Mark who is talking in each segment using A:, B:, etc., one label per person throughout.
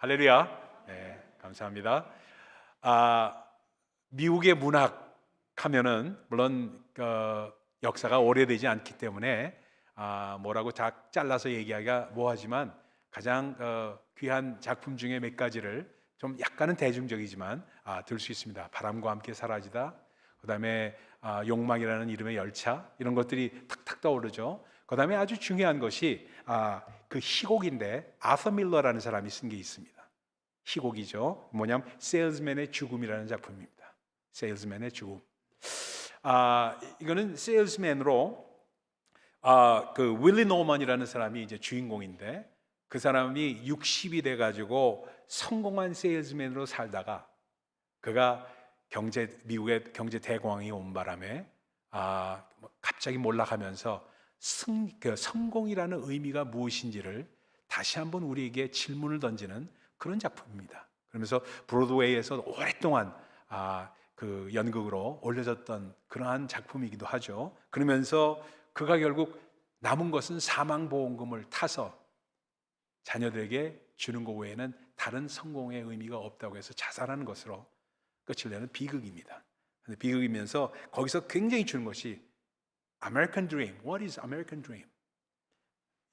A: 할렐루야. 네, 감사합니다. 미국의 문학 하면은 물론 역사가 오래되지 않기 때문에 뭐라고 다 잘라서 얘기하기가 뭐하지만 가장 귀한 작품 중에 몇 가지를 좀 약간은 대중적이지만 들 수 있습니다. 바람과 함께 사라지다. 그다음에 욕망이라는 이름의 열차, 이런 것들이 탁탁 떠오르죠. 그다음에 아주 중요한 것이 그 희곡인데 아서 밀러라는 사람이 쓴 게 있습니다. 희곡이죠. 뭐냐면 세일즈맨의 죽음이라는 작품입니다. 세일즈맨의 죽음. 이거는 세일즈맨으로 그 윌리 노먼이라는 사람이 이제 주인공인데, 그 사람이 60이 돼 가지고 성공한 세일즈맨으로 살다가 그가 미국의 경제 대공황이 온 바람에 갑자기 몰락하면서 성공이라는 의미가 무엇인지를 다시 한번 우리에게 질문을 던지는 그런 작품입니다. 그러면서 브로드웨이에서 오랫동안 그 연극으로 올려졌던 그러한 작품이기도 하죠. 그러면서 그가 결국 남은 것은 사망보험금을 타서 자녀들에게 주는 것 외에는 다른 성공의 의미가 없다고 해서 자살하는 것으로 끝을 내는 비극입니다. 비극이면서 거기서 굉장히 주는 것이 American Dream. What is American Dream?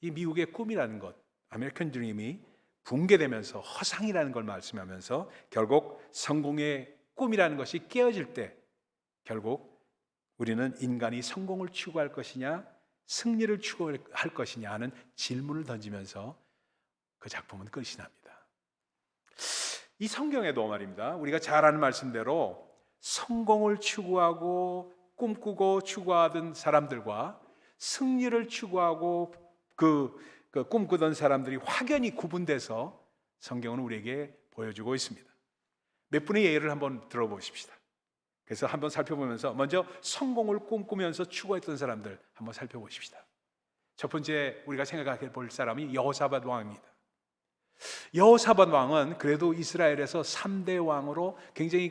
A: 이 미국의 꿈이라는 것, American Dream이 붕괴되면서 허상이라는 걸 말씀하면서 결국 성공의 꿈이라는 것이 깨어질 때 결국 우리는 인간이 성공을 추구할 것이냐 승리를 추구할 것이냐 하는 질문을 던지면서 그 작품은 끝이 납니다. 이 성경에도 말입니다, 우리가 잘 아는 말씀대로 성공을 추구하고 꿈꾸고 추구하던 사람들과 승리를 추구하고 꿈꾸던 사람들이 확연히 구분돼서 성경은 우리에게 보여주고 있습니다. 몇 분의 예를 한번 들어보십시다. 그래서 한번 살펴보면서 먼저 성공을 꿈꾸면서 추구했던 사람들 한번 살펴보십시다. 첫 번째 우리가 생각해 볼 사람이 여호사밧 왕입니다. 여호사밧 왕은 그래도 이스라엘에서 3대 왕으로 굉장히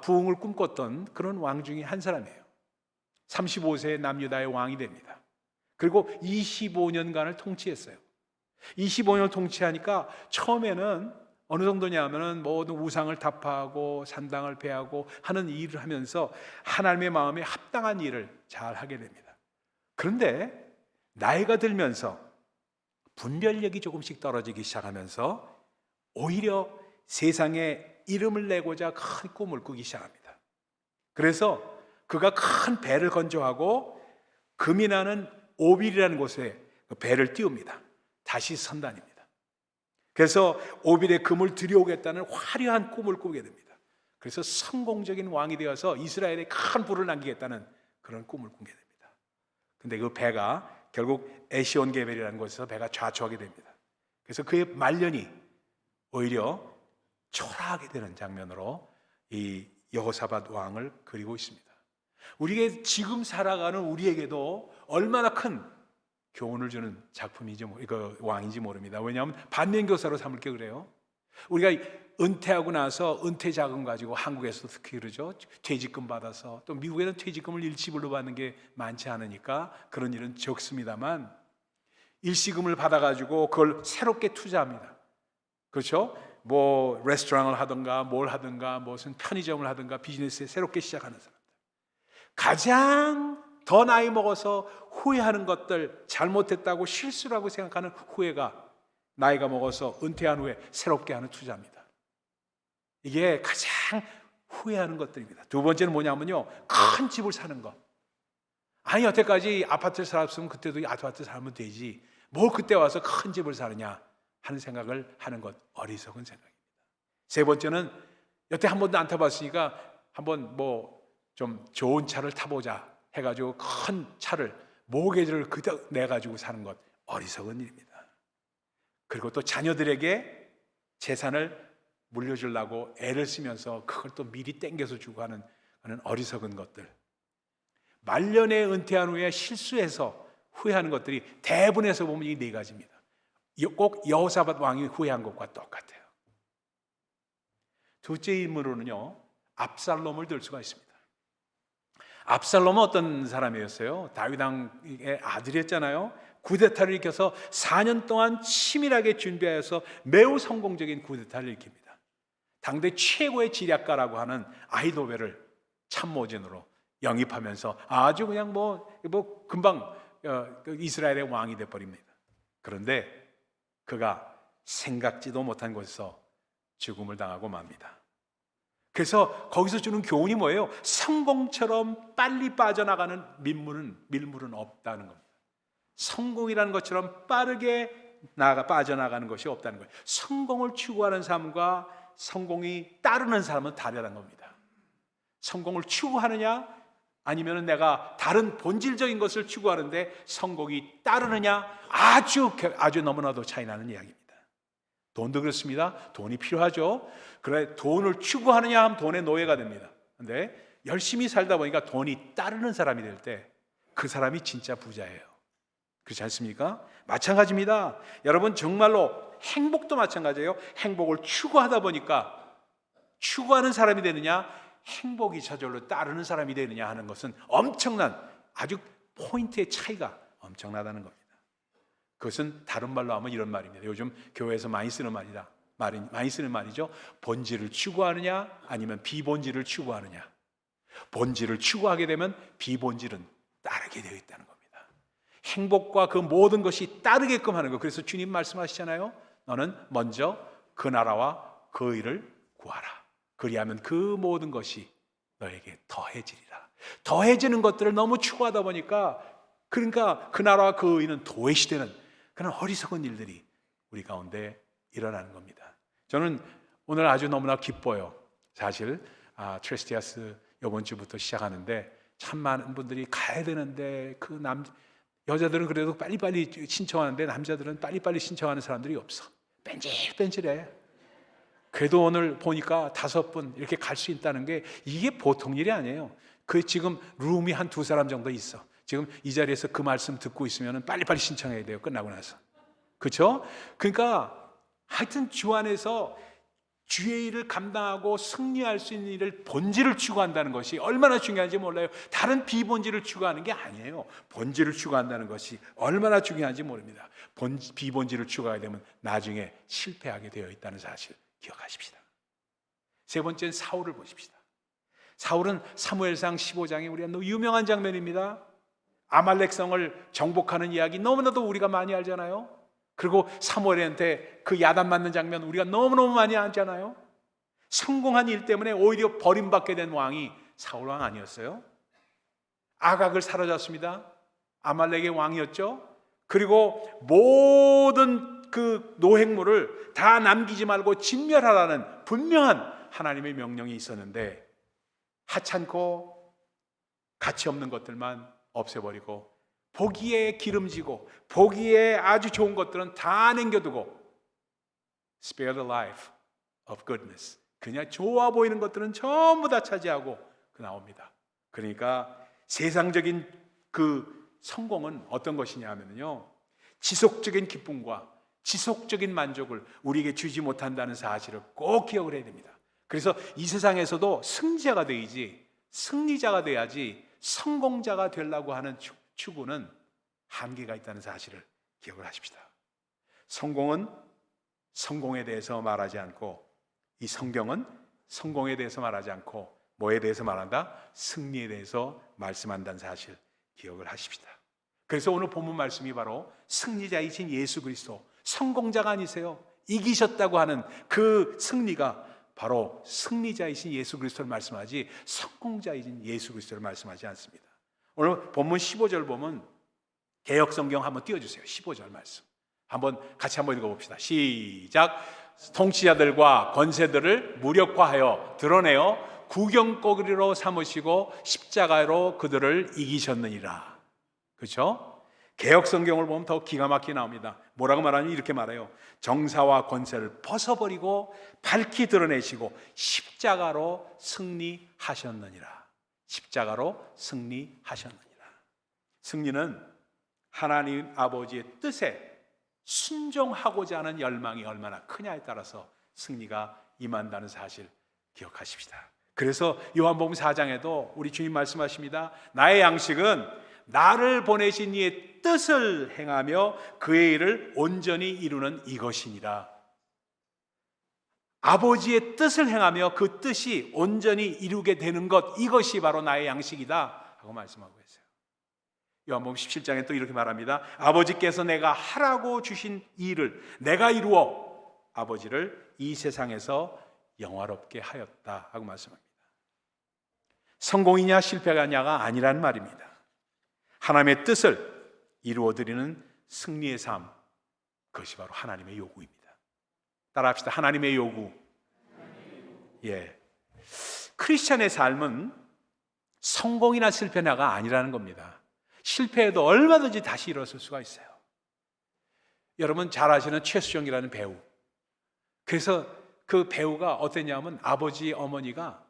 A: 부흥을 꿈꿨던 그런 왕 중에 한 사람이에요. 35세에 남유다의 왕이 됩니다. 그리고 25년간을 통치했어요. 25년을 통치하니까 처음에는 어느 정도냐 하면은 모든 우상을 타파하고 산당을 폐하고 하는 일을 하면서 하나님의 마음에 합당한 일을 잘 하게 됩니다. 그런데 나이가 들면서 분별력이 조금씩 떨어지기 시작하면서 오히려 세상에 이름을 내고자 큰 꿈을 꾸기 시작합니다. 그래서 그가 큰 배를 건조하고 금이 나는 오빌이라는 곳에 배를 띄웁니다. 다시 선단입니다. 그래서 오빌에 금을 들여오겠다는 화려한 꿈을 꾸게 됩니다. 그래서 성공적인 왕이 되어서 이스라엘에 큰 부를 남기겠다는 그런 꿈을 꾸게 됩니다. 근데 그 배가 결국 에시온게벨이라는 곳에서 배가 좌초하게 됩니다. 그래서 그의 말년이 오히려 초라하게 되는 장면으로 이 여호사밧 왕을 그리고 있습니다. 우리에게 지금 살아가는 우리에게도 얼마나 큰 교훈을 주는 작품인지 왕인지 모릅니다. 왜냐하면 반면교사로 삼을게 그래요. 우리가 은퇴하고 나서 은퇴 자금 가지고 한국에서 특히 그러죠. 퇴직금 받아서, 또 미국에는 퇴직금을 일시불로 받는 게 많지 않으니까 그런 일은 적습니다만, 일시금을 받아가지고 그걸 새롭게 투자합니다. 그렇죠? 뭐 레스토랑을 하든가 뭘 하든가 무슨 편의점을 하든가 비즈니스에 새롭게 시작하는 사람들, 가장 더 나이 먹어서 후회하는 것들, 잘못했다고 실수라고 생각하는 후회가 나이가 먹어서 은퇴한 후에 새롭게 하는 투자입니다. 이게 가장 후회하는 것들입니다. 두 번째는 뭐냐면요, 큰 집을 사는 것. 아니 여태까지 아파트를 살았으면 그때도 아파트 살면 되지, 뭐 그때 와서 큰 집을 사느냐 하는 생각을 하는 것, 어리석은 생각입니다. 세 번째는 여태 한 번도 안 타봤으니까 한번 좀 좋은 차를 타보자 해가지고 큰 차를 모기지를 그대로 내가지고 사는 것, 어리석은 일입니다. 그리고 또 자녀들에게 재산을 물려주려고 애를 쓰면서 그걸 또 미리 땡겨서 주고 하는 어리석은 것들, 말년에 은퇴한 후에 실수해서 후회하는 것들이 대부분에서 보면 이 네 가지입니다. 꼭 여호사밧 왕이 후회한 것과 똑같아요. 둘째 인물로는요, 압살롬을 들 수가 있습니다. 압살롬은 어떤 사람이었어요? 다윗 왕의 아들이었잖아요. 쿠데타를 일으켜서 4년 동안 치밀하게 준비하여서 매우 성공적인 쿠데타를 일으킵니다. 당대 최고의 지략가라고 하는 아히도벨을 참모진으로 영입하면서 아주 그냥 금방 이스라엘의 왕이 돼버립니다. 그런데 그가 생각지도 못한 곳에서 죽음을 당하고 맙니다. 그래서 거기서 주는 교훈이 뭐예요? 성공처럼 빨리 빠져나가는 밀물은 없다는 겁니다. 성공이라는 것처럼 빠르게 빠져나가는 것이 없다는 거예요. 성공을 추구하는 삶과 성공이 따르는 사람은 다르다는 겁니다. 성공을 추구하느냐 아니면 내가 다른 본질적인 것을 추구하는데 성공이 따르느냐, 아주 너무나도 차이 나는 이야기입니다. 돈도 그렇습니다. 돈이 필요하죠. 그래 돈을 추구하느냐 하면 돈의 노예가 됩니다. 그런데 열심히 살다 보니까 돈이 따르는 사람이 될 때 그 사람이 진짜 부자예요. 그렇지 않습니까? 마찬가지입니다. 여러분, 정말로 행복도 마찬가지예요. 행복을 추구하다 보니까 추구하는 사람이 되느냐, 행복이 저절로 따르는 사람이 되느냐 하는 것은 엄청난, 아주 포인트의 차이가 엄청나다는 겁니다. 그것은 다른 말로 하면 이런 말입니다. 요즘 교회에서 많이 쓰는 말이죠. 본질을 추구하느냐 아니면 비본질을 추구하느냐. 본질을 추구하게 되면 비본질은 따르게 되어 있다는 겁니다. 행복과 그 모든 것이 따르게끔 하는 것. 그래서 주님 말씀하시잖아요. 너는 먼저 그 나라와 그 의를 구하라. 그리하면 그 모든 것이 너에게 더해지리라. 더해지는 것들을 너무 추구하다 보니까, 그러니까 그 나라와 그 의는 도외시되는 그런 어리석은 일들이 우리 가운데 일어나는 겁니다. 저는 오늘 아주 너무나 기뻐요. 사실 트레스티아스 이번 주부터 시작하는데 참 많은 분들이 가야 되는데 여자들은 그래도 빨리빨리 신청하는데 남자들은 빨리빨리 신청하는 사람들이 없어. 뺀질뺀질해. 그래도 오늘 보니까 5분 이렇게 갈 수 있다는 게 이게 보통 일이 아니에요. 지금 룸이 한 2사람 정도 있어. 지금 이 자리에서 그 말씀 듣고 있으면 빨리빨리 신청해야 돼요. 끝나고 나서. 그렇죠? 그러니까 하여튼 주 안에서 주의 일을 감당하고 승리할 수 있는 일을 본질을 추구한다는 것이 얼마나 중요한지 몰라요. 다른 비본질을 추구하는 게 아니에요. 본질을 추구한다는 것이 얼마나 중요한지 모릅니다. 비본질을 추구하게 되면 나중에 실패하게 되어 있다는 사실 기억하십시다. 세 번째는 사울을 보십시다. 사울은 사무엘상 15장에 우리가 너무 유명한 장면입니다. 아말렉 성을 정복하는 이야기 너무나도 우리가 많이 알잖아요. 그리고 사무엘한테 그 야단 맞는 장면 우리가 너무너무 많이 알잖아요. 성공한 일 때문에 오히려 버림받게 된 왕이 사울 왕 아니었어요? 아각을 사로잡습니다. 아말렉의 왕이었죠. 그리고 모든 그 노획물을 다 남기지 말고 진멸하라는 분명한 하나님의 명령이 있었는데 하찮고 가치 없는 것들만 없애버리고 보기에 기름지고 보기에 아주 좋은 것들은 다 남겨두고 spare the life of goodness, 그냥 좋아 보이는 것들은 전부 다 차지하고 나옵니다. 그러니까 세상적인 그 성공은 어떤 것이냐 하면요, 지속적인 기쁨과 지속적인 만족을 우리에게 주지 못한다는 사실을 꼭 기억을 해야 됩니다. 그래서 이 세상에서도 승자가 되야지, 승리자가 돼야지 성공자가 되려고 하는 추구는 한계가 있다는 사실을 기억을 하십시다. 성공은 성공에 대해서 말하지 않고, 이 성경은 성공에 대해서 말하지 않고 뭐에 대해서 말한다? 승리에 대해서 말씀한다는 사실 기억을 하십시다. 그래서 오늘 본문 말씀이 바로 승리자이신 예수 그리스도, 성공자가 아니세요. 이기셨다고 하는 그 승리가 바로 승리자이신 예수 그리스도를 말씀하지 성공자이신 예수 그리스도를 말씀하지 않습니다. 오늘 본문 15절 보면 개역성경 한번 띄워주세요. 15절 말씀 한번 같이 한번 읽어봅시다. 시작. 통치자들과 권세들을 무력화하여 드러내어 구경거리로 삼으시고 십자가로 그들을 이기셨느니라. 그렇죠? 개역성경을 보면 더 기가 막히게 나옵니다. 뭐라고 말하냐면 이렇게 말해요. 정사와 권세를 벗어버리고 밝히 드러내시고 십자가로 승리하셨느니라. 십자가로 승리하셨느니라. 승리는 하나님 아버지의 뜻에 순종하고자 하는 열망이 얼마나 크냐에 따라서 승리가 임한다는 사실 기억하십시다. 그래서 요한복음 4장에도 우리 주님 말씀하십니다. 나의 양식은 나를 보내신 이의 뜻을 행하며 그의 일을 온전히 이루는 이것이니라. 아버지의 뜻을 행하며 그 뜻이 온전히 이루게 되는 것, 이것이 바로 나의 양식이다 하고 말씀하고 있어요. 요한복음 17장에 또 이렇게 말합니다. 아버지께서 내가 하라고 주신 일을 내가 이루어 아버지를 이 세상에서 영화롭게 하였다 하고 말씀합니다. 성공이냐 실패가냐가 아니라는 말입니다. 하나님의 뜻을 이루어드리는 승리의 삶, 그것이 바로 하나님의 요구입니다. 따라합시다. 하나님의 요구. 예. 크리스천의 삶은 성공이나 실패나가 아니라는 겁니다. 실패해도 얼마든지 다시 일어설 수가 있어요. 여러분 잘 아시는 최수정이라는 배우. 그래서 그 배우가 어땠냐면 아버지 어머니가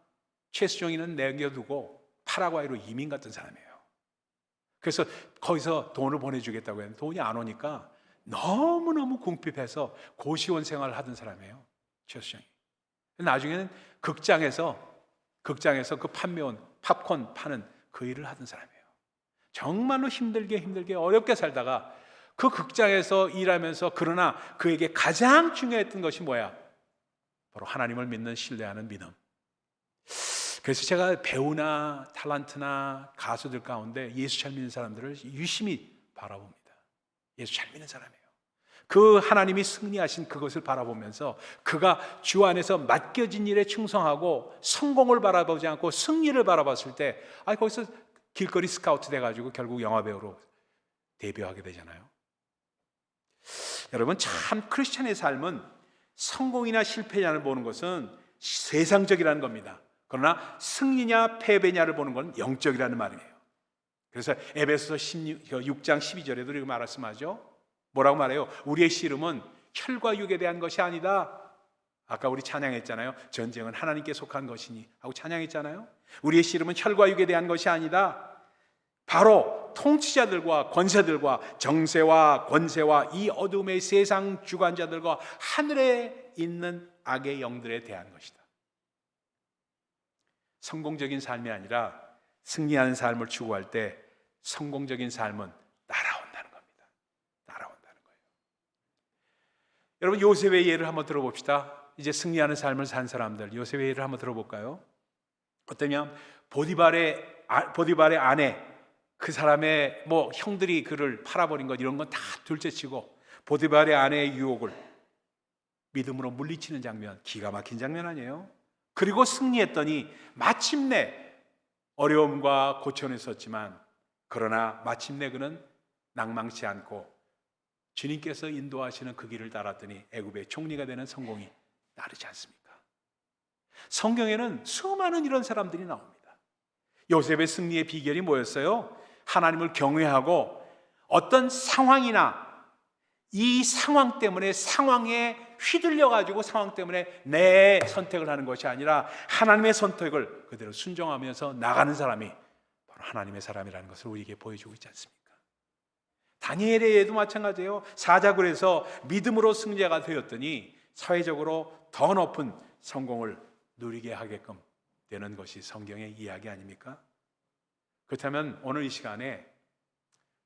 A: 최수정이는 남겨두고 파라과이로 이민 갔던 사람이에요. 그래서 거기서 돈을 보내주겠다고 했는데 돈이 안 오니까 너무너무 궁핍해서 고시원 생활을 하던 사람이에요, 최수정이. 나중에는 극장에서 그 판매원 팝콘 파는 그 일을 하던 사람이에요. 정말로 힘들게 어렵게 살다가 그 극장에서 일하면서, 그러나 그에게 가장 중요했던 것이 뭐야? 바로 하나님을 믿는, 신뢰하는 믿음. 그래서 제가 배우나 탤런트나 가수들 가운데 예수 잘 믿는 사람들을 유심히 바라봅니다. 예수 잘 믿는 사람이에요. 그 하나님이 승리하신 그것을 바라보면서 그가 주 안에서 맡겨진 일에 충성하고 성공을 바라보지 않고 승리를 바라봤을 때, 거기서 길거리 스카우트 돼가지고 결국 영화배우로 데뷔하게 되잖아요. 여러분, 참 크리스천의 삶은 성공이나 실패냐를 보는 것은 세상적이라는 겁니다. 그러나 승리냐 패배냐를 보는 건 영적이라는 말이에요. 그래서 에베소서 6장 12절에도 이렇게 말씀하죠. 뭐라고 말해요? 우리의 씨름은 혈과 육에 대한 것이 아니다. 아까 우리 찬양했잖아요. 전쟁은 하나님께 속한 것이니 하고 찬양했잖아요. 우리의 씨름은 혈과 육에 대한 것이 아니다. 바로 통치자들과 권세들과 정세와 권세와 이 어둠의 세상 주관자들과 하늘에 있는 악의 영들에 대한 것이다. 성공적인 삶이 아니라 승리하는 삶을 추구할 때 성공적인 삶은 날아온다는 겁니다. 날아온다는 거예요. 여러분, 요셉의 예를 한번 들어봅시다. 이제 승리하는 삶을 산 사람들, 요셉의 예를 한번 들어볼까요? 어떠냐? 보디발의 아내, 그 사람의 형들이 그를 팔아버린 것, 이런 건 다 둘째치고 보디발의 아내의 유혹을 믿음으로 물리치는 장면, 기가 막힌 장면 아니에요? 그리고 승리했더니 마침내 어려움과 고초는 있었지만, 그러나 마침내 그는 낭망치 않고 주님께서 인도하시는 그 길을 따랐더니 애굽의 총리가 되는 성공이 따르지 않습니까? 성경에는 수많은 이런 사람들이 나옵니다. 요셉의 승리의 비결이 뭐였어요? 하나님을 경외하고 어떤 상황이나 이 상황 때문에, 상황에 휘둘려가지고 상황 때문에 내 선택을 하는 것이 아니라 하나님의 선택을 그대로 순종하면서 나가는 사람이 바로 하나님의 사람이라는 것을 우리에게 보여주고 있지 않습니까? 다니엘의 예도 마찬가지예요. 사자굴에서 믿음으로 승자가 되었더니 사회적으로 더 높은 성공을 누리게 하게끔 되는 것이 성경의 이야기 아닙니까? 그렇다면 오늘 이 시간에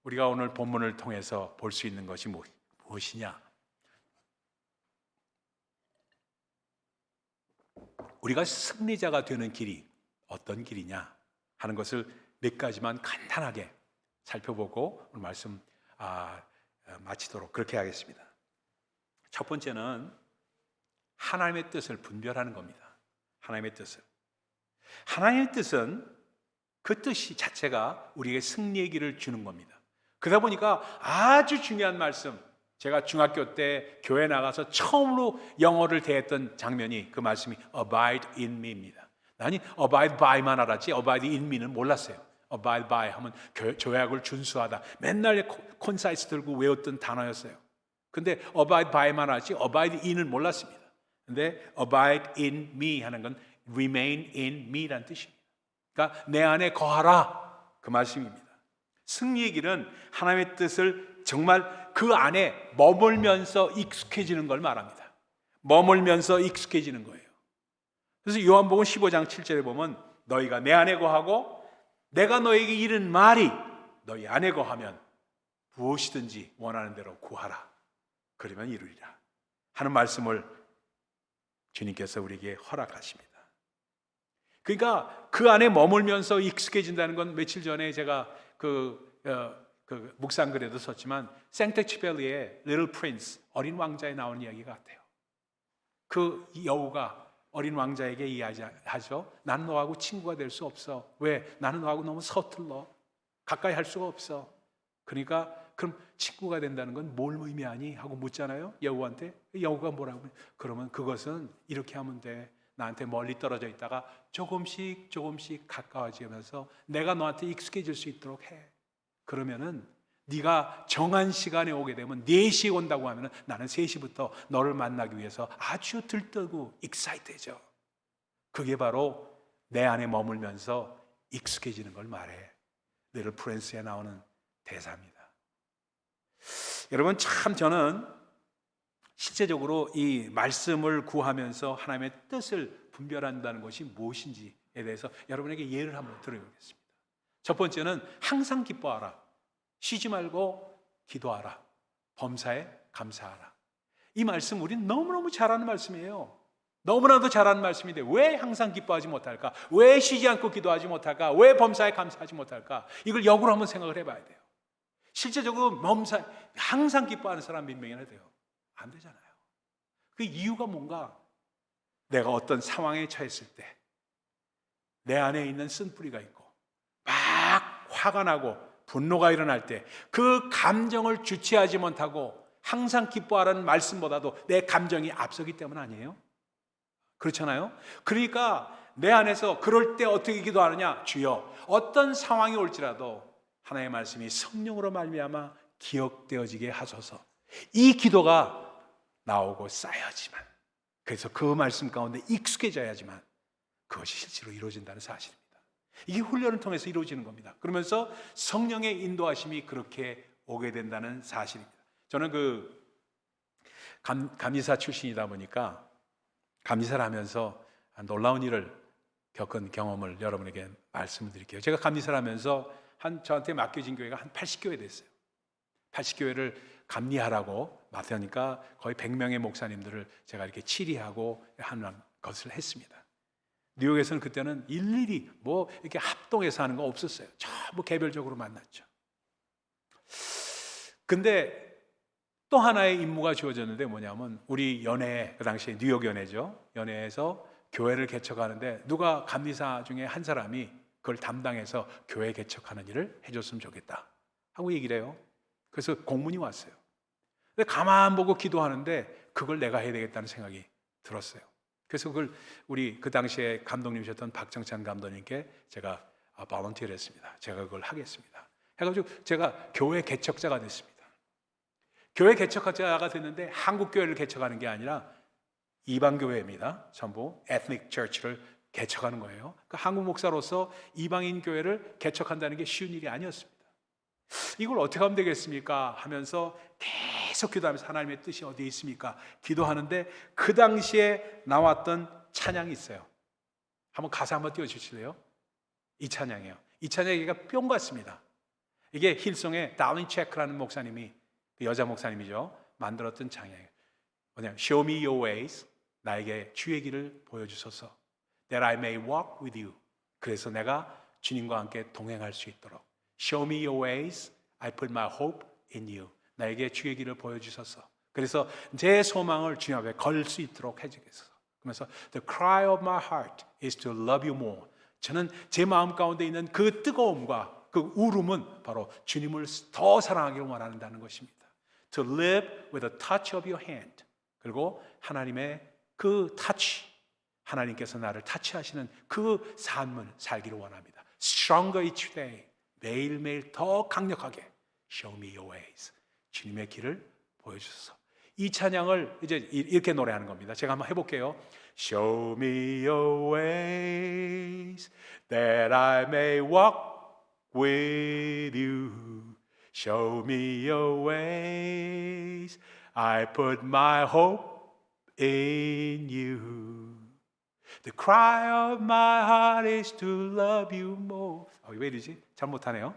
A: 우리가 오늘 본문을 통해서 볼 수 있는 것이 무엇이냐? 우리가 승리자가 되는 길이 어떤 길이냐 하는 것을 몇 가지만 간단하게 살펴보고 오늘 말씀 마치도록 그렇게 하겠습니다. 첫 번째는 하나님의 뜻을 분별하는 겁니다. 하나님의 뜻은 그 뜻이 자체가 우리에게 승리의 길을 주는 겁니다. 그러다 보니까 아주 중요한 말씀, 제가 중학교 때 교회 나가서 처음으로 영어를 대했던 장면이 그 말씀이 Abide in me입니다. 나는 Abide by만 알았지 Abide in me는 몰랐어요. Abide by 하면 조약을 준수하다, 맨날 콘사이스 들고 외웠던 단어였어요. 근데 Abide by만 알았지 Abide in을 몰랐습니다. 근데 Abide in me 하는 건 Remain in me라는 뜻입니다. 그러니까 내 안에 거하라, 그 말씀입니다. 승리의 길은 하나님의 뜻을 정말 그 안에 머물면서 익숙해지는 걸 말합니다. 머물면서 익숙해지는 거예요. 그래서 요한복음 15장 7절에 보면 너희가 내 안에 거하고 내가 너에게 이른 말이 너희 안에 거하면 무엇이든지 원하는 대로 구하라. 그러면 이루리라 하는 말씀을 주님께서 우리에게 허락하십니다. 그러니까 그 안에 머물면서 익숙해진다는 건 며칠 전에 제가 그 묵상글에도 썼지만 생텍쥐펠리의 Little Prince, 어린 왕자에 나오는 이야기 같아요. 그 여우가 어린 왕자에게 이야기하죠. 나는 너하고 친구가 될 수 없어. 왜? 나는 너하고 너무 서툴러. 가까이 할 수가 없어. 그러니까 그럼 친구가 된다는 건 뭘 의미하니? 하고 묻잖아요. 여우한테. 여우가 뭐라고? 그러면 그것은 이렇게 하면 돼. 나한테 멀리 떨어져 있다가 조금씩 가까워지면서 내가 너한테 익숙해질 수 있도록 해. 그러면은 네가 정한 시간에 오게 되면 4시에 온다고 하면은 나는 3시부터 너를 만나기 위해서 아주 들뜨고 익사이트해져. 그게 바로 내 안에 머물면서 익숙해지는 걸 말해. 리틀 프린스에 나오는 대사입니다. 여러분, 참 저는 실제적으로 이 말씀을 구하면서 하나님의 뜻을 분별한다는 것이 무엇인지에 대해서 여러분에게 예를 한번 들어보겠습니다. 첫 번째는 항상 기뻐하라. 쉬지 말고 기도하라. 범사에 감사하라. 이 말씀 우리는 너무너무 잘 아는 말씀이에요. 너무나도 잘 아는 말씀인데 왜 항상 기뻐하지 못할까? 왜 쉬지 않고 기도하지 못할까? 왜 범사에 감사하지 못할까? 이걸 역으로 한번 생각을 해봐야 돼요. 실제적으로 항상 기뻐하는 사람 몇 명이나 돼요? 안 되잖아요. 그 이유가 뭔가? 내가 어떤 상황에 처했을 때 내 안에 있는 쓴뿌리가 있고 막 화가 나고 분노가 일어날 때 그 감정을 주체하지 못하고 항상 기뻐하라는 말씀보다도 내 감정이 앞서기 때문 아니에요? 그렇잖아요? 그러니까 내 안에서 그럴 때 어떻게 기도하느냐? 주여, 어떤 상황이 올지라도 하나님의 말씀이 성령으로 말미암아 기억되어지게 하소서. 이 기도가 나오고 쌓여야지만, 그래서 그 말씀 가운데 익숙해져야지만 그것이 실제로 이루어진다는 사실입니다. 이게 훈련을 통해서 이루어지는 겁니다. 그러면서 성령의 인도하심이 그렇게 오게 된다는 사실입니다. 저는 감리사 출신이다 보니까 감리사를 하면서 놀라운 일을 겪은 경험을 여러분에게 말씀을 드릴게요. 제가 감리사를 하면서 저한테 맡겨진 교회가 한 80교회 됐어요. 80교회를 감리하라고 맡으니까 거의 100명의 목사님들을 제가 이렇게 치리하고 하는 것을 했습니다. 뉴욕에서는 그때는 일일이 이렇게 합동해서 하는 거 없었어요. 전부 개별적으로 만났죠. 근데 또 하나의 임무가 주어졌는데 뭐냐면 우리 연회, 그 당시에 뉴욕 연회죠. 연회에서 교회를 개척하는데 누가 감리사 중에 한 사람이 그걸 담당해서 교회 개척하는 일을 해줬으면 좋겠다 하고 얘기를 해요. 그래서 공문이 왔어요. 근데 가만 보고 기도하는데 그걸 내가 해야 되겠다는 생각이 들었어요. 그래서 그걸 우리 그 당시에 감독님이셨던 박정찬 감독님께 제가 발런티어를 했습니다. 제가 그걸 하겠습니다. 해가지고 제가 교회 개척자가 됐습니다. 교회 개척자가 됐는데 한국 교회를 개척하는 게 아니라 이방 교회입니다. 전부 에트닉 처치를 개척하는 거예요. 그러니까 한국 목사로서 이방인 교회를 개척한다는 게 쉬운 일이 아니었습니다. 이걸 어떻게 하면 되겠습니까? 하면서 계속 기도하면서 하나님의 뜻이 어디에 있습니까? 기도하는데 그 당시에 나왔던 찬양이 있어요. 한번 가사 한번 띄워주실래요? 이 찬양이에요. 이 찬양이가 뿅 같습니다. 이게 힐송의 달린 체크라는 목사님이, 그 여자 목사님이죠, 만들었던 찬양이에요. 뭐냐? Show me your ways. 나에게 주의 길을 보여주소서. That I may walk with you. 그래서 내가 주님과 함께 동행할 수 있도록. Show me your ways. I put my hope in you. 나에게 주의 길을 보여주소서. 그래서 제 소망을 주님 앞에 걸 수 있도록 해주겠소서. 그러면서 The cry of my heart is to love you more. 저는 제 마음 가운데 있는 그 뜨거움과 그 울음은 바로 주님을 더 사랑하기를 원한다는 것입니다. To live with a touch of your hand. 그리고 하나님의 그 터치, 하나님께서 나를 터치하시는 그 삶을 살기를 원합니다. Stronger each day. 매일매일 더 강력하게 Show me your ways. 주님의 길을 보여주소서. 이 찬양을 이제 이렇게 노래하는 겁니다. 제가 한번 해볼게요. Show me your ways that I may walk with you. Show me your ways. I put my hope in you. The cry of my heart is to love you more. 왜 이러지? 잘 못하네요.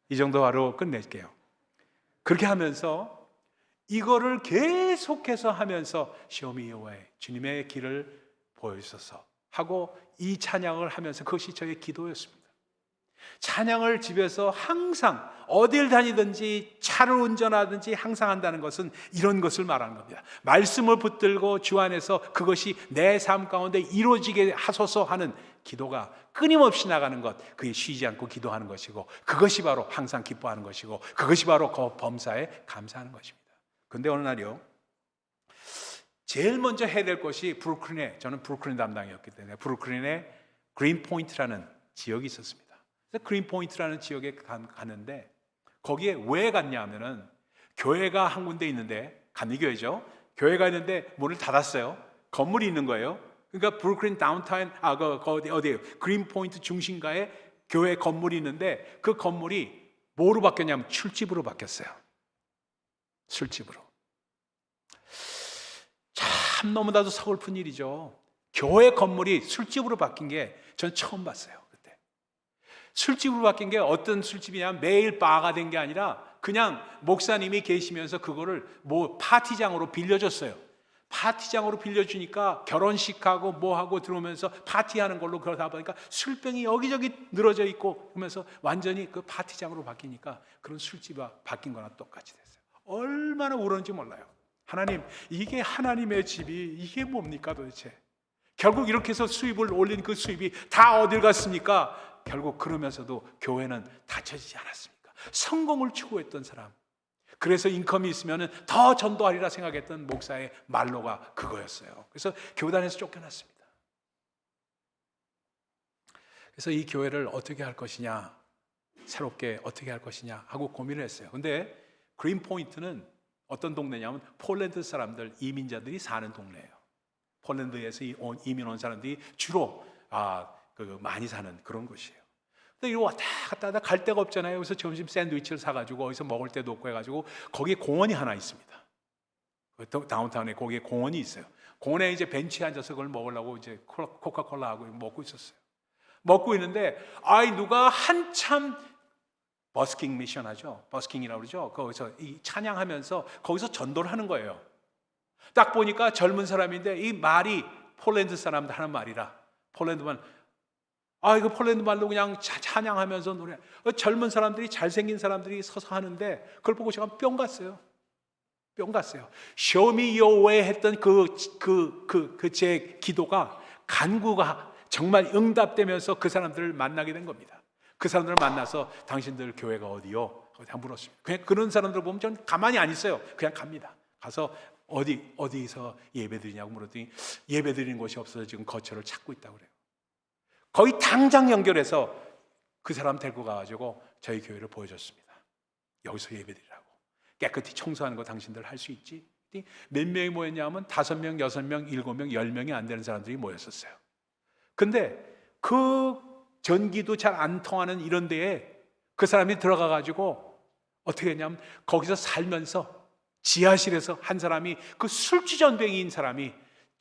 A: 이 정도 하러 끝낼게요. 그렇게 하면서 이거를 계속해서 하면서 Show me your way, 주님의 길을 보여주소서 하고 이 찬양을 하면서 그것이 저의 기도였습니다. 찬양을 집에서 항상 어딜 다니든지 차를 운전하든지 항상 한다는 것은 이런 것을 말하는 겁니다. 말씀을 붙들고 주 안에서 그것이 내 삶 가운데 이루어지게 하소서 하는 기도가 끊임없이 나가는 것, 그게 쉬지 않고 기도하는 것이고, 그것이 바로 항상 기뻐하는 것이고, 그것이 바로 그 범사에 감사하는 것입니다. 근데 어느 날이요, 제일 먼저 해야 될 것이 브루클린에, 저는 브루클린 담당이었기 때문에 브루클린에 그린포인트라는 지역이 있었습니다. 그린포인트라는 지역에 갔는데, 거기에 왜 갔냐 하면은 교회가 한 군데 있는데, 감리교회죠. 교회가 있는데 문을 닫았어요. 건물이 있는 거예요. 그러니까 브루클린 다운타운, 어디예요? 그린포인트 중심가에 교회 건물이 있는데, 그 건물이 뭐로 바뀌었냐면 술집으로 바뀌었어요. 술집으로. 참 너무나도 서글픈 일이죠. 교회 건물이 술집으로 바뀐 게 전 처음 봤어요. 그때 술집으로 바뀐 게 어떤 술집이냐면 매일 바가 된 게 아니라 그냥 목사님이 계시면서 그거를 뭐 파티장으로 빌려줬어요. 파티장으로 빌려주니까 결혼식하고 뭐하고 들어오면서 파티하는 걸로 그러다 보니까 술병이 여기저기 늘어져 있고 그러면서 완전히 그 파티장으로 바뀌니까 그런 술집이 바뀐 거나 똑같이 됐어요. 얼마나 울었는지 몰라요. 하나님, 이게 하나님의 집이 이게 뭡니까 도대체? 결국 이렇게 해서 수입을 올린 그 수입이 다 어딜 갔습니까? 결국 그러면서도 교회는 닫혀지지 않았습니까? 성공을 추구했던 사람, 그래서 인컴이 있으면 더 전도하리라 생각했던 목사의 말로가 그거였어요. 그래서 교단에서 쫓겨났습니다. 그래서 이 교회를 어떻게 할 것이냐, 새롭게 어떻게 할 것이냐 하고 고민을 했어요. 근데 그린포인트는 어떤 동네냐면 폴란드 사람들, 이민자들이 사는 동네예요. 폴란드에서 이민 온 사람들이 주로 많이 사는 그런 곳이에요. 근데 이거 왔다 갔다 하다 갈 데가 없잖아요. 그래서 점심 샌드위치를 사가지고 어디서 먹을 데도 없고 해가지고 거기에 공원이 하나 있습니다. 다운타운에 거기에 공원이 있어요. 공원에 이제 벤치에 앉아서 그걸 먹으려고 이제 코카콜라하고 먹고 있었어요. 먹고 있는데 누가 한참 버스킹 미션 하죠. 버스킹이라고 그러죠. 거기서 이 찬양하면서 거기서 전도를 하는 거예요. 딱 보니까 젊은 사람인데 이 말이 폴란드 사람들 하는 말이라 폴란드만 이거 폴란드 말로 그냥 찬양하면서 노래. 젊은 사람들이 잘생긴 사람들이 서서 하는데 그걸 보고 제가 뿅 갔어요. 뿅 갔어요. Show me your way 했던 제 기도가 간구가 정말 응답되면서 그 사람들을 만나게 된 겁니다. 그 사람들을 만나서 당신들 교회가 어디요? 그냥 물었습니다. 그냥 그런 사람들 보면 전 가만히 안 있어요. 그냥 갑니다. 가서 어디서 예배드리냐고 물었더니 예배드리는 곳이 없어서 지금 거처를 찾고 있다고 그래요. 거의 당장 연결해서 그 사람 데리고 가가지고 저희 교회를 보여줬습니다. 여기서 예배드리라고. 깨끗이 청소하는 거 당신들 할 수 있지? 몇 명이 모였냐면 5명, 6명, 7명, 10명이 안 되는 사람들이 모였었어요. 근데 그 전기도 잘 안 통하는 이런 데에 그 사람이 들어가가지고 어떻게 했냐면 거기서 살면서 지하실에서 한 사람이 그 술주전뱅이인 사람이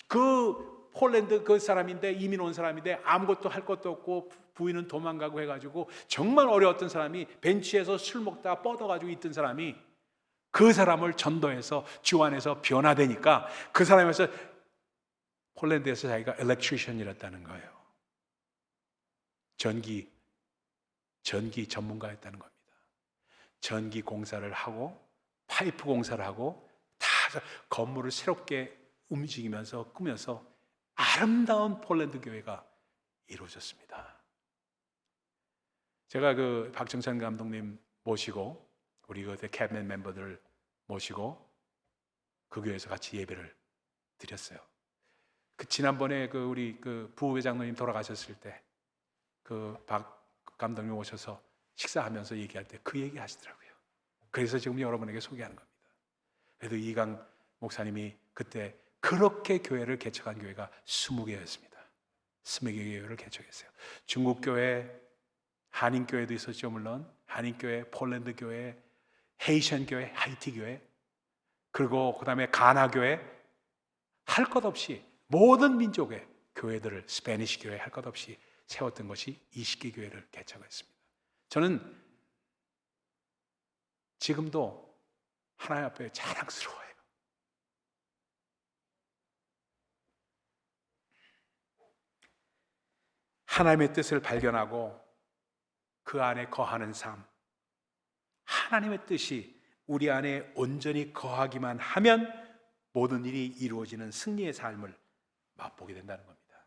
A: 그 폴란드 그 사람인데 이민 온 사람인데 아무것도 할 것도 없고 부인은 도망가고 해가지고 정말 어려웠던 사람이 벤치에서 술 먹다가 뻗어가지고 있던 사람이 그 사람을 전도해서 주 안에서 변화되니까 그 사람에서 폴란드에서 자기가 엘렉트리션이었다는 거예요. 전기 전문가였다는 겁니다. 전기 공사를 하고 파이프 공사를 하고 다 건물을 새롭게 움직이면서 꾸면서 아름다운 폴란드 교회가 이루어졌습니다. 제가 그 박정찬 감독님 모시고 우리 그 캐비넷 멤버들을 모시고 그 교회에서 같이 예배를 드렸어요. 그 지난번에 그 우리 그 부회장님 돌아가셨을 때 그 박 감독님 오셔서 식사하면서 얘기할 때 그 얘기 하시더라고요. 그래서 지금 여러분에게 소개하는 겁니다. 그래도 이강 목사님이 그때 그렇게 교회를 개척한 교회가 20개였습니다. 20개 교회를 개척했어요. 중국 교회, 한인 교회도 있었죠. 물론 한인 교회, 폴란드 교회, 헤이션 교회, 하이티 교회, 그리고 그 다음에 가나 교회, 할 것 없이 모든 민족의 교회들을 스페니시 교회 할 것 없이 세웠던 것이 20개 교회를 개척했습니다. 저는 지금도 하나님 앞에 자랑스러워요. 하나님의 뜻을 발견하고 그 안에 거하는 삶, 하나님의 뜻이 우리 안에 온전히 거하기만 하면 모든 일이 이루어지는 승리의 삶을 맛보게 된다는 겁니다.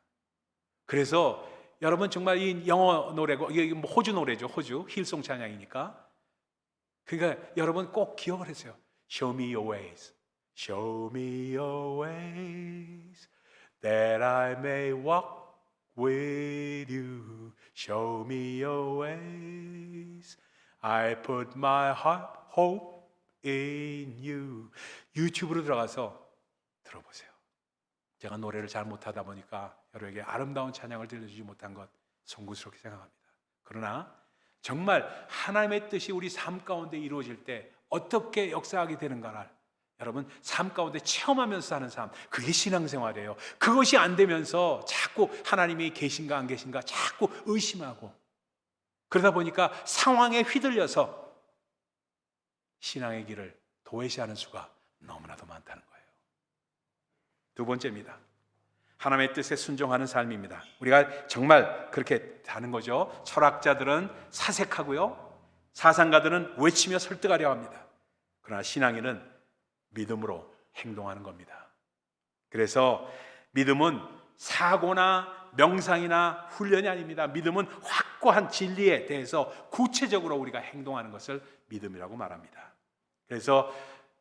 A: 그래서 여러분 정말 이 영어 노래고 이게 뭐 호주 노래죠. 호주 힐송 찬양이니까. 그러니까 여러분 꼭 기억을 하세요. Show me your ways, show me your ways, that I may walk with you. Show me your ways, I put my hope in you. 유튜브로 들어가서 들어보세요. 제가 노래를 잘 못하다 보니까 여러에게 아름다운 찬양을 들려주지 못한 것 송구스럽게 생각합니다. 그러나 정말 하나님의 뜻이 우리 삶 가운데 이루어질 때 어떻게 역사하게 되는가를 여러분 삶 가운데 체험하면서 사는 삶, 그게 신앙생활이에요. 그것이 안 되면서 자꾸 하나님이 계신가 안 계신가 자꾸 의심하고 그러다 보니까 상황에 휘둘려서 신앙의 길을 도외시하는 수가 너무나도 많다는 거예요. 두 번째입니다. 하나님의 뜻에 순종하는 삶입니다. 우리가 정말 그렇게 하는 거죠. 철학자들은 사색하고요, 사상가들은 외치며 설득하려 합니다. 그러나 신앙인은 믿음으로 행동하는 겁니다. 그래서 믿음은 사고나 명상이나 훈련이 아닙니다. 믿음은 확고한 진리에 대해서 구체적으로 우리가 행동하는 것을 믿음이라고 말합니다. 그래서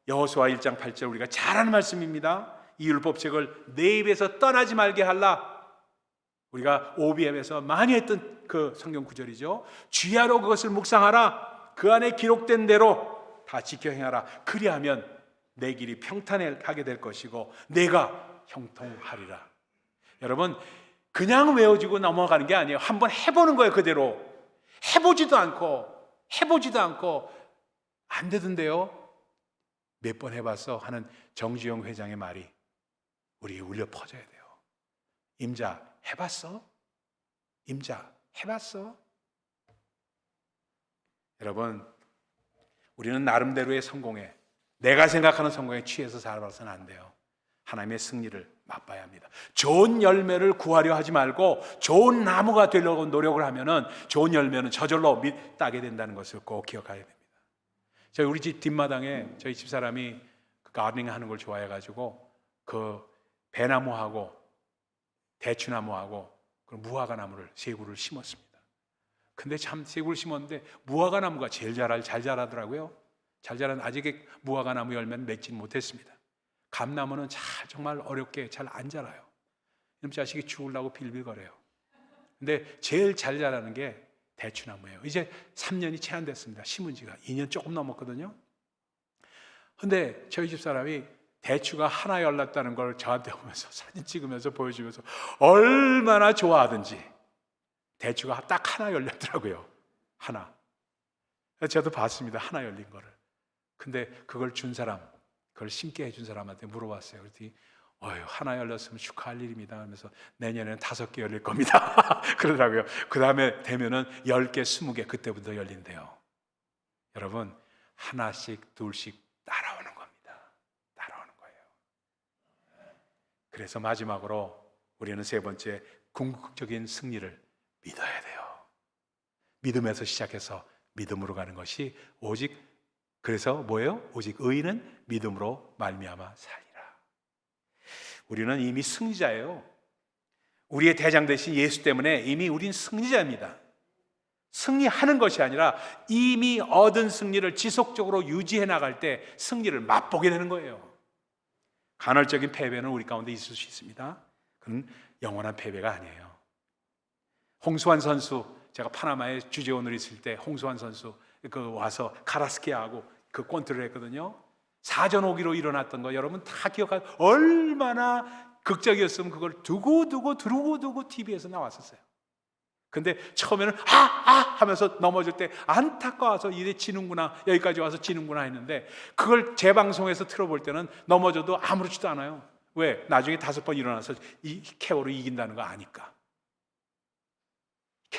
A: 여호수아 1장 8절 우리가 잘 아는 말씀입니다. 이 율법책을 내 입에서 떠나지 말게 하라. 우리가 OBM에서 많이 했던 그 성경 구절이죠. 주야로 그것을 묵상하라. 그 안에 기록된 대로 다 지켜 행하라. 그리하면 내 길이 평탄하게 될 것이고 내가 형통하리라. 여러분 그냥 외워지고 넘어가는 게 아니에요. 한번 해보는 거예요. 그대로 해보지도 않고 안 되던데요. 몇 번 해봤어 하는 정주영 회장의 말이 우리에게 울려 퍼져야 돼요. 임자 해봤어? 임자 해봤어? 여러분 우리는 나름대로의 성공에 내가 생각하는 성공에 취해서 살아서는 안 돼요. 하나님의 승리를 맛봐야 합니다. 좋은 열매를 구하려 하지 말고 좋은 나무가 되려고 노력을 하면은 좋은 열매는 저절로 따게 된다는 것을 꼭 기억해야 됩니다. 저희 우리 집 뒷마당에 저희 집사람이 가드닝 하는 걸 좋아해가지고 그 배나무하고 대추나무하고 무화과 나무를 세 그루를 심었습니다. 근데 참 세 그루를 심었는데 무화과 나무가 제일 잘 자라더라고요. 잘 자란 아직 무화과 나무 열매는 맺지는 못했습니다. 감나무는 정말 어렵게 잘 안 자라요. 이놈 자식이 죽으려고 빌빌거려요. 근데 제일 잘 자라는 게 대추나무예요. 이제 3년이 채 안 됐습니다. 심은 지가 2년 조금 넘었거든요. 근데 저희 집사람이 대추가 하나 열렸다는 걸 저한테 오면서 사진 찍으면서 보여주면서 얼마나 좋아하든지 대추가 딱 하나 열렸더라고요. 하나. 저도 봤습니다. 하나 열린 거를. 근데 그걸 준 사람, 그걸 심게 해준 사람한테 물어봤어요. 그랬더니 하나 열렸으면 축하할 일입니다 하면서 내년에는 5개 열릴 겁니다 그러더라고요. 그 다음에 되면은 10개, 20개 그때부터 열린대요. 여러분 하나씩 둘씩 따라오는 겁니다. 따라오는 거예요. 그래서 마지막으로 우리는 세 번째 궁극적인 승리를 믿어야 돼요. 믿음에서 시작해서 믿음으로 가는 것이 오직 그래서 뭐예요? 오직 의인은 믿음으로 말미암아 살리라. 우리는 이미 승리자예요. 우리의 대장 되신 예수 때문에 이미 우린 승리자입니다. 승리하는 것이 아니라 이미 얻은 승리를 지속적으로 유지해 나갈 때 승리를 맛보게 되는 거예요. 간헐적인 패배는 우리 가운데 있을 수 있습니다. 그건 영원한 패배가 아니에요. 홍수환 선수, 제가 파나마에 주재원으로 있을 때 홍수환 선수 와서 카라스키아하고 그 권투를 했거든요. 사전 오기로 일어났던 거 여러분 다 기억하죠? 얼마나 극적이었으면 그걸 두고 TV에서 나왔었어요. 근데 처음에는 하면서 넘어질 때 안타까워서 이제 지는구나, 여기까지 와서 지는구나 했는데 그걸 재방송에서 틀어볼 때는 넘어져도 아무렇지도 않아요. 왜? 나중에 5번 일어나서 이 KO로 이긴다는 거 아니까.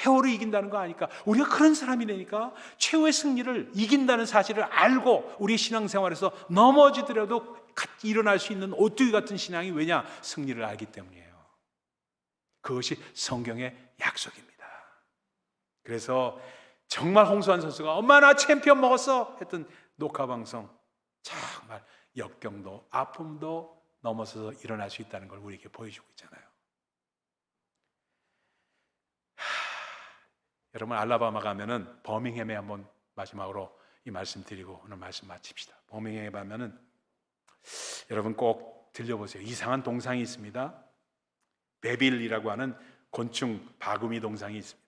A: 세월을 이긴다는 거 아니까? 우리가 그런 사람이 되니까 최후의 승리를 이긴다는 사실을 알고 우리 신앙생활에서 넘어지더라도 일어날 수 있는 오뚜기 같은 신앙이 왜냐? 승리를 알기 때문이에요. 그것이 성경의 약속입니다. 그래서 정말 홍수환 선수가 엄마 나 챔피언 먹었어 했던 녹화방송, 정말 역경도 아픔도 넘어서서 일어날 수 있다는 걸 우리에게 보여주고 있잖아요. 여러분 알라바마 가면은 버밍햄에 한번 마지막으로 이 말씀 드리고 오늘 말씀 마칩시다. 버밍햄에 가면은 여러분 꼭 들려보세요. 이상한 동상이 있습니다. 베빌이라고 하는 곤충 바구미 동상이 있습니다.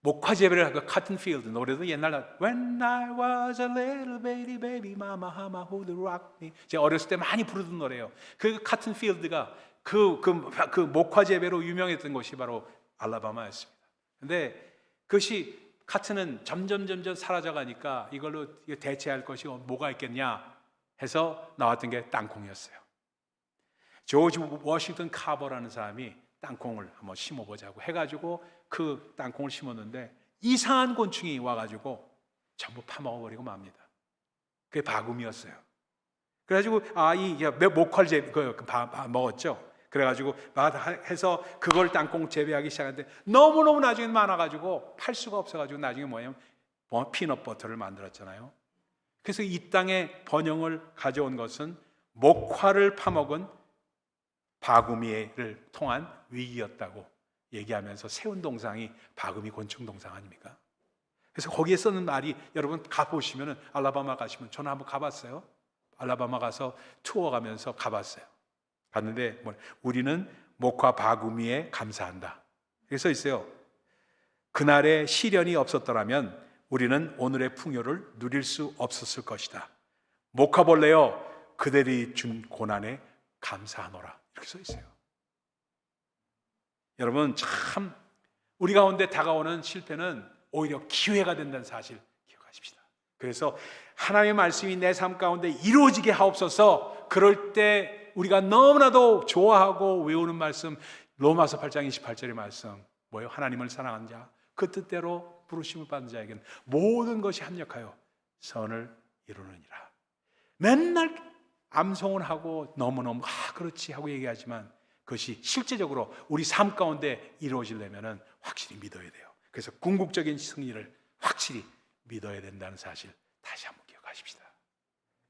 A: 목화재배를 하고 카튼필드 노래도 옛날 When I was a little baby baby mama mama who would rock me 제가 어렸을 때 많이 부르던 노래예요. 그 카튼필드가 그 목화재배로 유명했던 곳이 바로 알라바마였습니다. 근데 그것이 카튼은 점점 사라져가니까 이걸로 대체할 것이 뭐가 있겠냐 해서 나왔던 게 땅콩이었어요. 조지 워싱턴 카버라는 사람이 땅콩을 한번 심어보자고 해가지고 그 땅콩을 심었는데 이상한 곤충이 와가지고 전부 파먹어버리고 맙니다. 그게 바구미였어요. 그래가지고 이 목화를 먹었죠. 그래가지고 해서 그걸 땅콩 재배하기 시작했는데 너무너무 나중에 많아가지고 팔 수가 없어가지고 나중에 뭐냐면 피넛버터를 만들었잖아요. 그래서 이 땅에 번영을 가져온 것은 목화를 파먹은 바구미를 통한 위기였다고 얘기하면서 세운 동상이 바구미 곤충 동상 아닙니까? 그래서 거기에 쓰는 말이 여러분 가보시면은 알라바마 가시면 저는 한번 가봤어요. 알라바마 가서 투어 가면서 가봤어요. 갔는데 우리는 목화 바구미에 감사한다. 이렇게 써 있어요. 그날의 시련이 없었더라면 우리는 오늘의 풍요를 누릴 수 없었을 것이다. 목화벌레여 그들이 준 고난에 감사하노라. 이렇게 써 있어요. 여러분 참 우리 가운데 다가오는 실패는 오히려 기회가 된다는 사실 기억하십시다. 그래서 하나님의 말씀이 내 삶 가운데 이루어지게 하옵소서. 그럴 때 우리가 너무나도 좋아하고 외우는 말씀 로마서 8장 28절의 말씀 뭐예요? 하나님을 사랑하는 자 그 뜻대로 부르심을 받는 자에게는 모든 것이 합력하여 선을 이루느니라. 맨날 암송을 하고 너무너무 그렇지 하고 얘기하지만 그것이 실제적으로 우리 삶 가운데 이루어지려면 확실히 믿어야 돼요. 그래서 궁극적인 승리를 확실히 믿어야 된다는 사실 다시 한번 기억하십시다.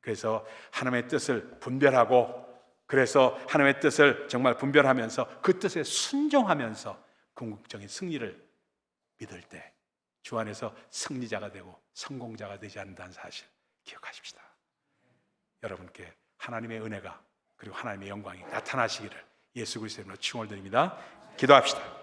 A: 그래서 하나님의 뜻을 분별하고 그래서 하나님의 뜻을 정말 분별하면서 그 뜻에 순종하면서 궁극적인 승리를 믿을 때 주 안에서 승리자가 되고 성공자가 되지 않는다는 사실 기억하십시다. 여러분께 하나님의 은혜가 그리고 하나님의 영광이 나타나시기를 예수 그리스도의 이름으로 축원드립니다. 기도합시다.